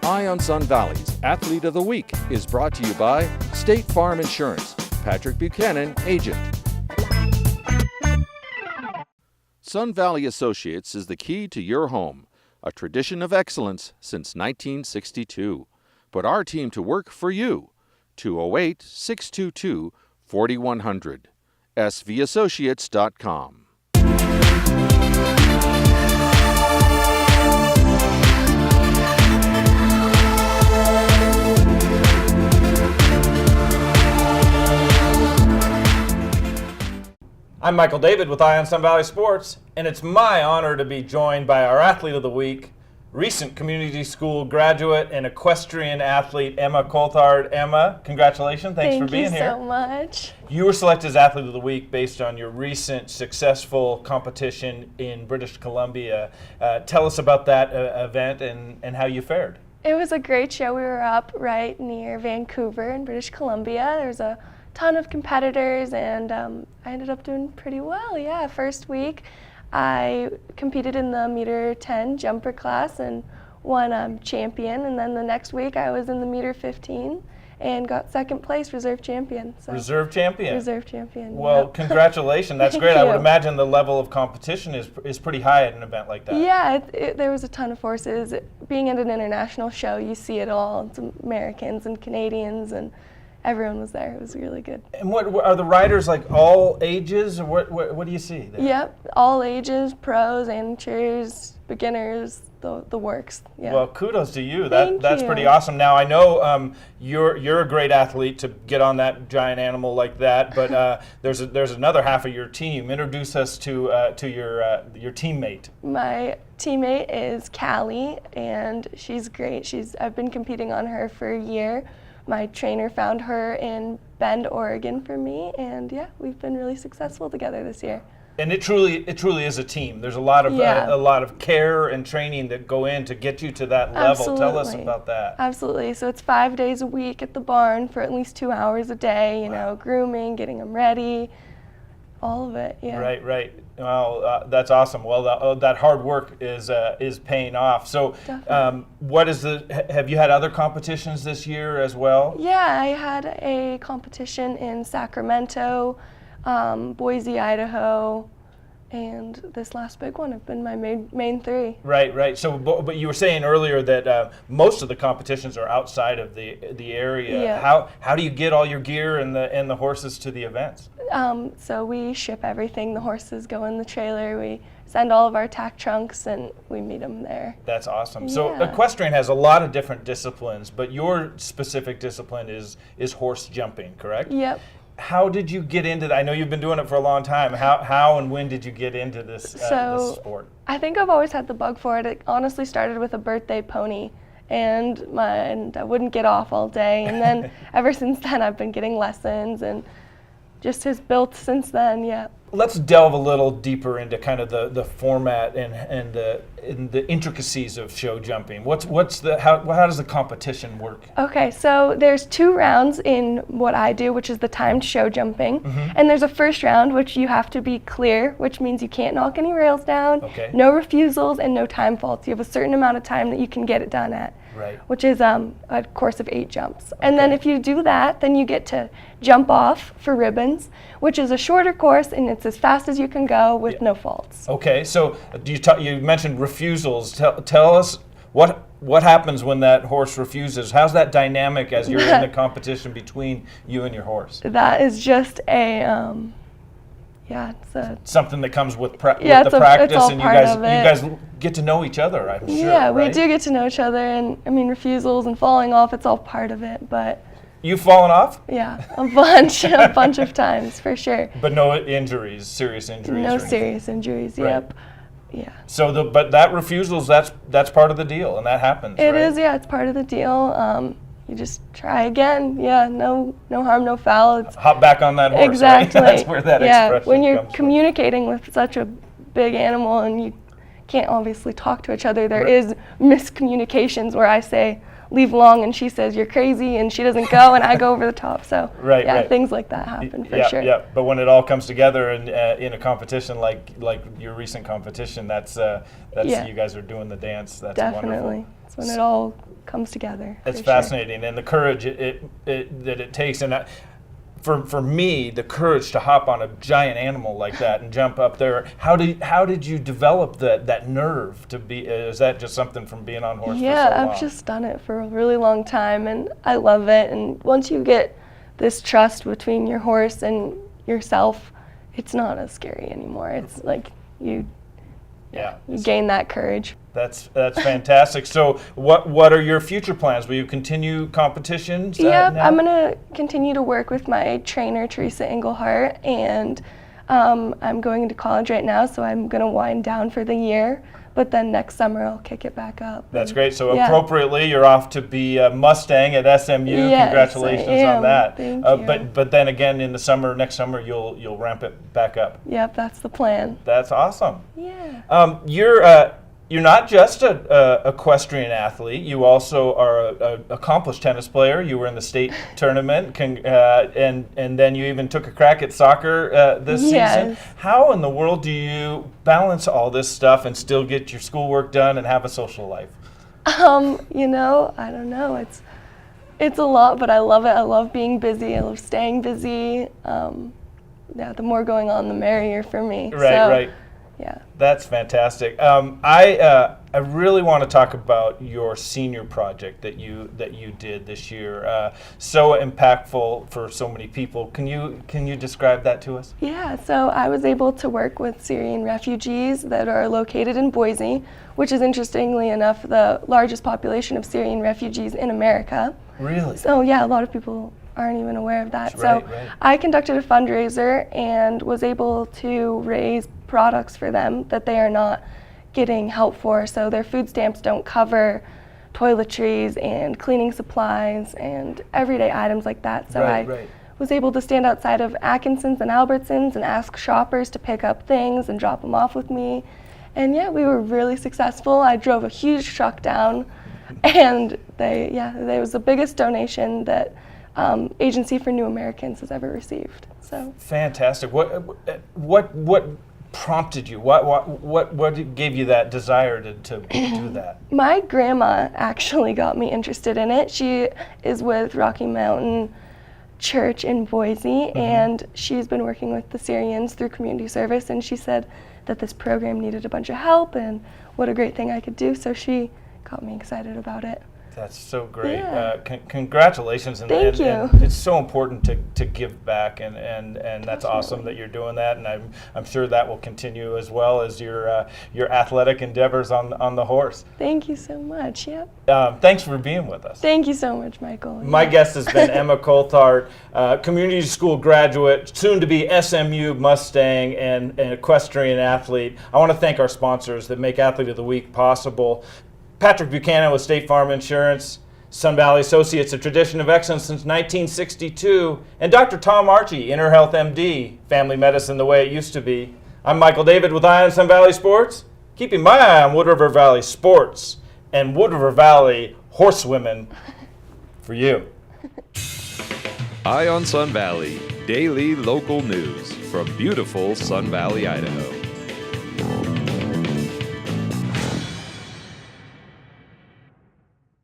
Eye on Sun Valley's Athlete of the Week is brought to you by State Farm Insurance. Patrick Buchanan, agent. Sun Valley Associates is the key to your home, a tradition of excellence since 1962. Put our team to work for you. 208-622-4100. svassociates.com. I'm Michael David with Eye on Sun Valley Sports, and it's my honor to be joined by our Athlete of the Week, recent community school graduate and equestrian athlete, Emma Coulthard. Emma, congratulations. Thanks for being here. Thank you so much. You were selected as Athlete of the Week based on your recent successful competition in British Columbia. Tell us about that event and how you fared. It was a great show. We were up right near Vancouver in British Columbia. There was a ton of competitors, and I ended up doing pretty well. Yeah, first week I competed in the meter 10 jumper class and won champion, and then the next week I was in the meter 15 and got second place, reserve champion. So Reserve champion? Reserve champion. Well, yep. Congratulations. That's Thank great. you. I would imagine the level of competition is pretty high at an event like that. Yeah, there was a ton of horses. Being at an international show, you see it all. It's Americans and Canadians, and everyone was there. It was really good. And what are the riders, like all ages, or what do you see there? Yep, all ages, pros, amateurs, beginners, the works. Yeah. Well, kudos to you. Thank That's you. pretty awesome. Now I know you're a great athlete to get on that giant animal like that, but there's another half of your team. Introduce us to your teammate. My teammate is Callie, and she's great. I've been competing on her for a year. My trainer found her in Bend, Oregon for me, and yeah, we've been really successful together this year. And it truly is a team. There's a lot of care and training that go in to get you to that level. Absolutely. Tell us about that. Absolutely. So it's 5 days a week at the barn for at least 2 hours a day. You know, grooming, getting them ready, all of it. Yeah. Right. Well, that's awesome. Well, that hard work is paying off. So, have you had other competitions this year as well? Yeah, I had a competition in Sacramento, Boise, Idaho, and this last big one have been my main three. Right. So, but you were saying earlier that most of the competitions are outside of the area. Yeah. How do you get all your gear and the horses to the events? So we ship everything. The horses go in the trailer. We send all of our tack trunks, and we meet them there. That's awesome. Yeah. So equestrian has a lot of different disciplines, but your specific discipline is horse jumping, correct? Yep. How did you get into that? I know you've been doing it for a long time. How and when did you get into this sport? I think I've always had the bug for it. It honestly started with a birthday pony, and I wouldn't get off all day. And then ever since then, I've been getting lessons, and just has built since then. Yeah. Let's delve a little deeper into kind of the format and the intricacies of show jumping. How does the competition work? Okay, so there's 2 rounds in what I do, which is the timed show jumping, and there's a first round which you have to be clear, which means you can't knock any rails down, no refusals, and no time faults. You have a certain amount of time that you can get it done at. Right. Which is a course of 8 jumps. And then if you do that, then you get to jump off for ribbons, which is a shorter course, and it's as fast as you can go with no faults. Okay, so you mentioned refusals. Tell us what happens when that horse refuses. How's that dynamic as you're in the competition between you and your horse? That is just it's something that comes with the practice, it's all and part of it. you guys get to know each other, I'm sure. Yeah, right? we do get to know each other, and I mean refusals and falling off, it's all part of it, but you've fallen off? Yeah, a bunch of times for sure. But no injuries, serious injuries. No serious injuries. Right. Yep. Yeah. So but that refusals, that's part of the deal, and that happens. It right? is, yeah, it's part of the deal. You just try again. Yeah, no harm, no foul. Hop back on that horse. Exactly. Right? That's where that expression when you're comes communicating with such a big animal and you can't obviously talk to each other. There is miscommunications where I say, leave long, and she says you're crazy, and she doesn't go, and I go over the top. So things like that happen for sure. Yeah, but when it all comes together and in a competition like your recent competition, that's you guys are doing the dance. That's definitely wonderful. It's when it all comes together. It's fascinating, and the courage that it takes, and for me, the courage to hop on a giant animal like that and jump up there. How did you develop that nerve to be? Is that just something from being on horse? Yeah, for so long? I've just done it for a really long time, and I love it. And once you get this trust between your horse and yourself, it's not as scary anymore. It's like you gain that courage. That's fantastic. So what are your future plans? Will you continue competitions? Yep, I'm going to continue to work with my trainer, Teresa Englehart, and I'm going into college right now, so I'm going to wind down for the year, but then next summer I'll kick it back up. That's great. So appropriately, you're off to be a Mustang at SMU. Yes, congratulations on that. Thank you. But then again, in the summer, next summer, you'll ramp it back up. Yep, that's the plan. That's awesome. Yeah. You're not just a equestrian athlete. You also are an accomplished tennis player. You were in the state tournament, and then you even took a crack at soccer this season. How in the world do you balance all this stuff and still get your schoolwork done and have a social life? I don't know. It's a lot, but I love it. I love being busy. I love staying busy. The more going on, the merrier for me. Right. Yeah. That's fantastic. I really want to talk about your senior project that you did this year. So impactful for so many people. Can you describe that to us? Yeah. So I was able to work with Syrian refugees that are located in Boise, which is interestingly enough the largest population of Syrian refugees in America. Really? So a lot of people aren't even aware of that. Right. I conducted a fundraiser and was able to raise products for them that they are not getting help for. So their food stamps don't cover toiletries and cleaning supplies and everyday items like that. So I was able to stand outside of Atkinson's and Albertsons and ask shoppers to pick up things and drop them off with me. And we were really successful. I drove a huge truck down, and it was the biggest donation that Agency for New Americans has ever received. So fantastic. What prompted you? What gave you that desire to do that? My grandma actually got me interested in it. She is with Rocky Mountain Church in Boise, and she's been working with the Syrians through community service, and she said that this program needed a bunch of help and what a great thing I could do, so she got me excited about it. That's so great. Yeah. Congratulations. Thank you. And it's so important to give back, and that's awesome that you're doing that, and I'm sure that will continue as well as your athletic endeavors on the horse. Thank you so much. Yep. Thanks for being with us. Thank you so much, Michael. My guest has been Emma Coulthard, community school graduate, soon to be SMU Mustang, and an equestrian athlete. I want to thank our sponsors that make Athlete of the Week possible. Patrick Buchanan with State Farm Insurance, Sun Valley Associates, a tradition of excellence since 1962, and Dr. Tom Archie, Inner Health MD, family medicine the way it used to be. I'm Michael David with Eye on Sun Valley Sports, keeping my eye on Wood River Valley sports and Wood River Valley horsewomen for you. Eye on Sun Valley, daily local news from beautiful Sun Valley, Idaho.